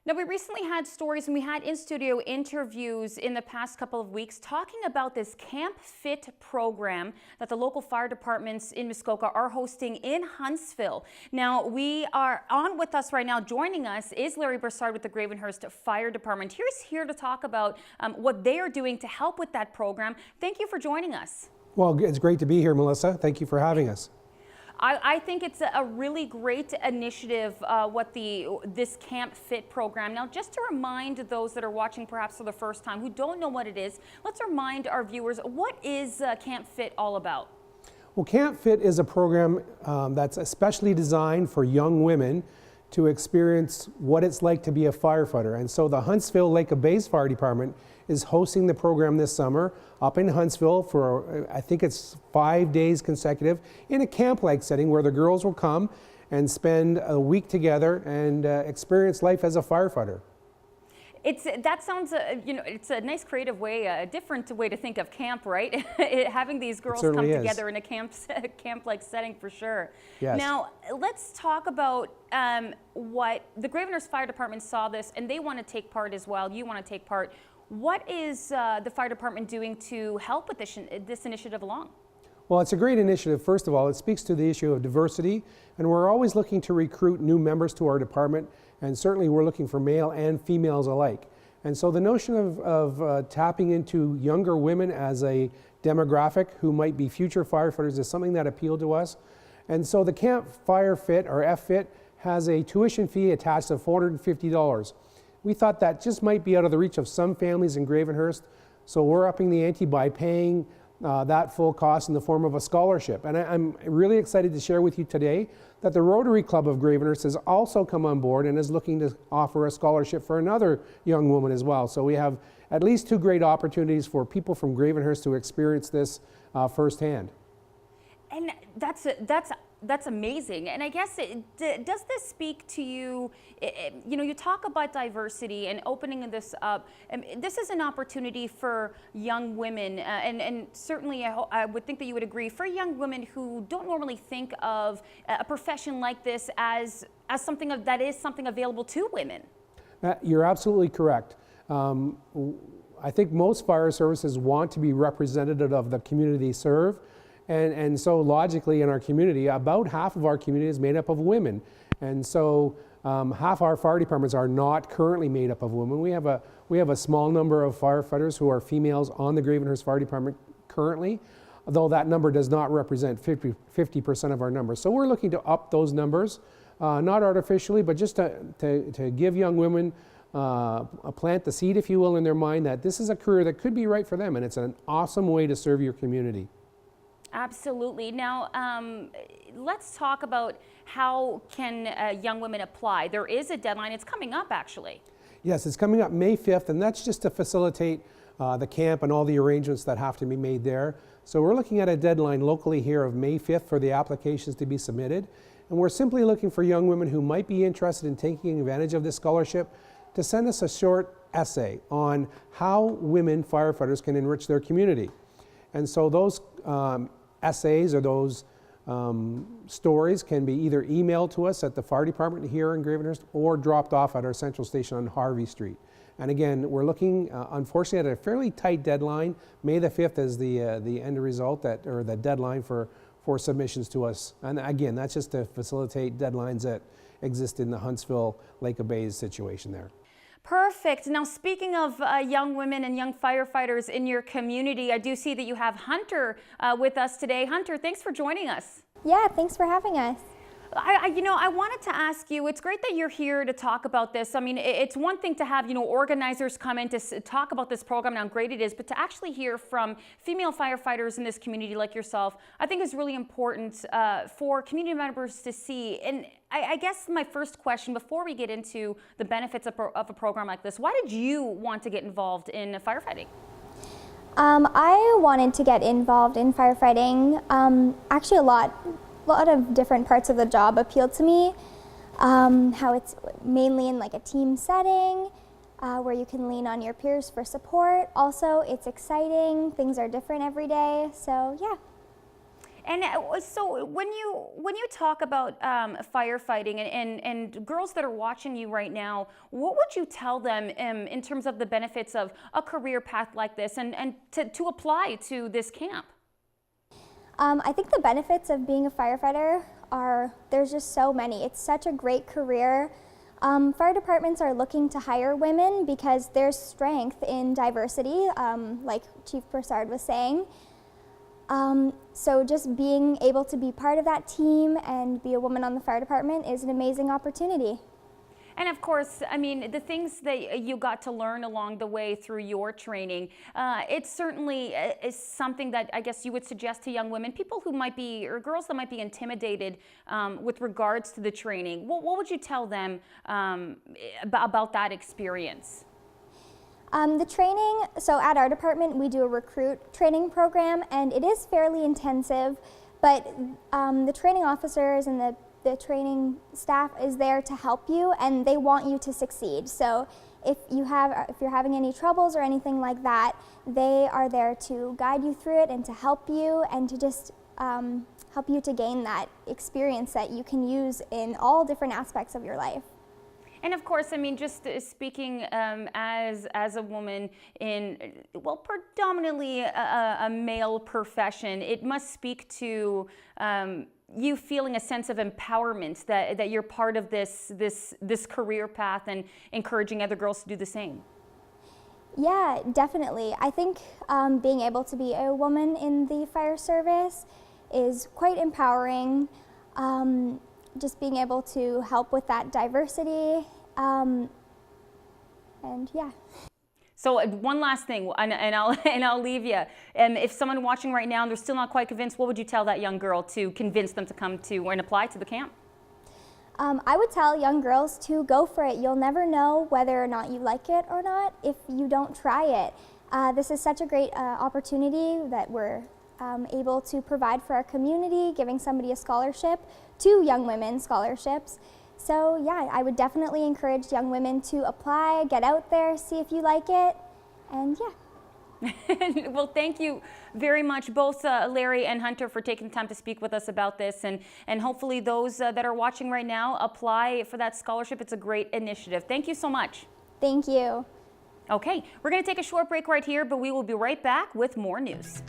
Now, we recently had stories and we had in-studio interviews in the past couple of weeks talking about this Camp Fit program that the local fire departments in Muskoka are hosting in Huntsville. Now, we are on with us right now. Joining us is Larry Broussard with the Gravenhurst Fire Department. He's here to talk about what they are doing to help with that program. Thank you for joining us. Well, it's great to be here, Melissa. Thank you for having us. I think it's a really great initiative, this Camp Fit program. Now, just to remind those that are watching perhaps for the first time who don't know what it is, let's remind our viewers, what is Camp Fit all about? Well, Camp Fit is a program that's especially designed for young women to experience what it's like to be a firefighter. And so the Huntsville Lake of Bays Fire Department is hosting the program this summer up in Huntsville for, I think it's 5 days consecutive, in a camp-like setting where the girls will come and spend a week together and experience life as a firefighter. That sounds, it's a nice creative way, a different way to think of camp, right? Having these girls come together in a camp-like setting for sure. Yes. Now, let's talk about what the Gravenhurst Fire Department saw this and they want to take part as well. You want to take part. What is the fire department doing to help with this initiative along? Well, it's a great initiative. First of all, it speaks to the issue of diversity, and we're always looking to recruit new members to our department, and certainly we're looking for male and females alike. And so the notion of tapping into younger women as a demographic who might be future firefighters is something that appealed to us. And so the Camp Fire Fit, or F-Fit, has a tuition fee attached of $450. We thought that just might be out of the reach of some families in Gravenhurst, so we're upping the ante by paying that full cost in the form of a scholarship. And I'm really excited to share with you today that the Rotary Club of Gravenhurst has also come on board and is looking to offer a scholarship for another young woman as well. So we have at least 2 great opportunities for people from Gravenhurst to experience this firsthand. And that's amazing. And I guess, does this speak to you, you talk about diversity and opening this up. This is an opportunity for young women, and certainly I would think that you would agree, for young women who don't normally think of a profession like this as something that is something available to women. You're absolutely correct. I think most fire services want to be representative of the community they serve. And so logically in our community, about half of our community is made up of women. And so half our fire departments are not currently made up of women. We have a small number of firefighters who are females on the Gravenhurst Fire Department currently, though that number does not represent 50% of our numbers. So we're looking to up those numbers, not artificially, but just to give young women plant the seed, if you will, in their mind that this is a career that could be right for them, and it's an awesome way to serve your community. Absolutely. Now, let's talk about how can young women apply. There is a deadline. It's coming up, actually. Yes, it's coming up May 5th, and that's just to facilitate the camp and all the arrangements that have to be made there. So we're looking at a deadline locally here of May 5th for the applications to be submitted. And we're simply looking for young women who might be interested in taking advantage of this scholarship to send us a short essay on how women firefighters can enrich their community. And so those essays or those stories can be either emailed to us at the fire department here in Gravenhurst or dropped off at our central station on Harvey Street. And again, we're looking, unfortunately, at a fairly tight deadline. May the 5th is the end result, or the deadline for submissions to us. And again, that's just to facilitate deadlines that exist in the Huntsville Lake of Bays situation there. Perfect. Now, speaking of young women and young firefighters in your community, I do see that you have Hunter with us today. Hunter, thanks for joining us. Yeah, thanks for having us. I wanted to ask you, it's great that you're here to talk about this. I mean, it's one thing to have, organizers come in to talk about this program and how great it is, but to actually hear from female firefighters in this community like yourself, I think is really important for community members to see. And I guess my first question, before we get into the benefits of a program like this, why did you want to get involved in firefighting? I wanted to get involved in firefighting. Actually, a lot of different parts of the job appealed to me. How it's mainly in like a team setting where you can lean on your peers for support. Also, it's exciting. Things are different every day. So, yeah. And so when you talk about firefighting and girls that are watching you right now, what would you tell them in terms of the benefits of a career path like this and to apply to this camp? I think the benefits of being a firefighter there's just so many. It's such a great career. Fire departments are looking to hire women because there's strength in diversity, like Chief Broussard was saying. So just being able to be part of that team and be a woman on the fire department is an amazing opportunity. And of course, I mean, the things that you got to learn along the way through your training, it certainly is something that I guess you would suggest to young women, people who might be, or girls that might be intimidated with regards to the training. What would you tell them about that experience? The training, so at our department we do a recruit training program, and it is fairly intensive, but the training officers and the training staff is there to help you, and they want you to succeed. So if you're having any troubles or anything like that, they are there to guide you through it and to help you and to just help you to gain that experience that you can use in all different aspects of your life. And of course, I mean, just speaking as a woman in, well, predominantly a male profession, it must speak to you feeling a sense of empowerment that you're part of this career path and encouraging other girls to do the same. Yeah, definitely. I think being able to be a woman in the fire service is quite empowering. Just being able to help with that diversity, and yeah. So one last thing, and I'll leave you. If someone watching right now and they're still not quite convinced, what would you tell that young girl to convince them to come to and apply to the camp? I would tell young girls to go for it. You'll never know whether or not you like it or not if you don't try it. This is such a great opportunity that we're able to provide for our community, giving somebody a scholarship, 2 young women scholarships. So yeah, I would definitely encourage young women to apply, get out there, see if you like it, and yeah. Well, thank you very much, both Larry and Hunter, for taking the time to speak with us about this, and hopefully those that are watching right now apply for that scholarship. It's a great initiative. Thank you so much. Thank you. Okay, we're going to take a short break right here, but we will be right back with more news.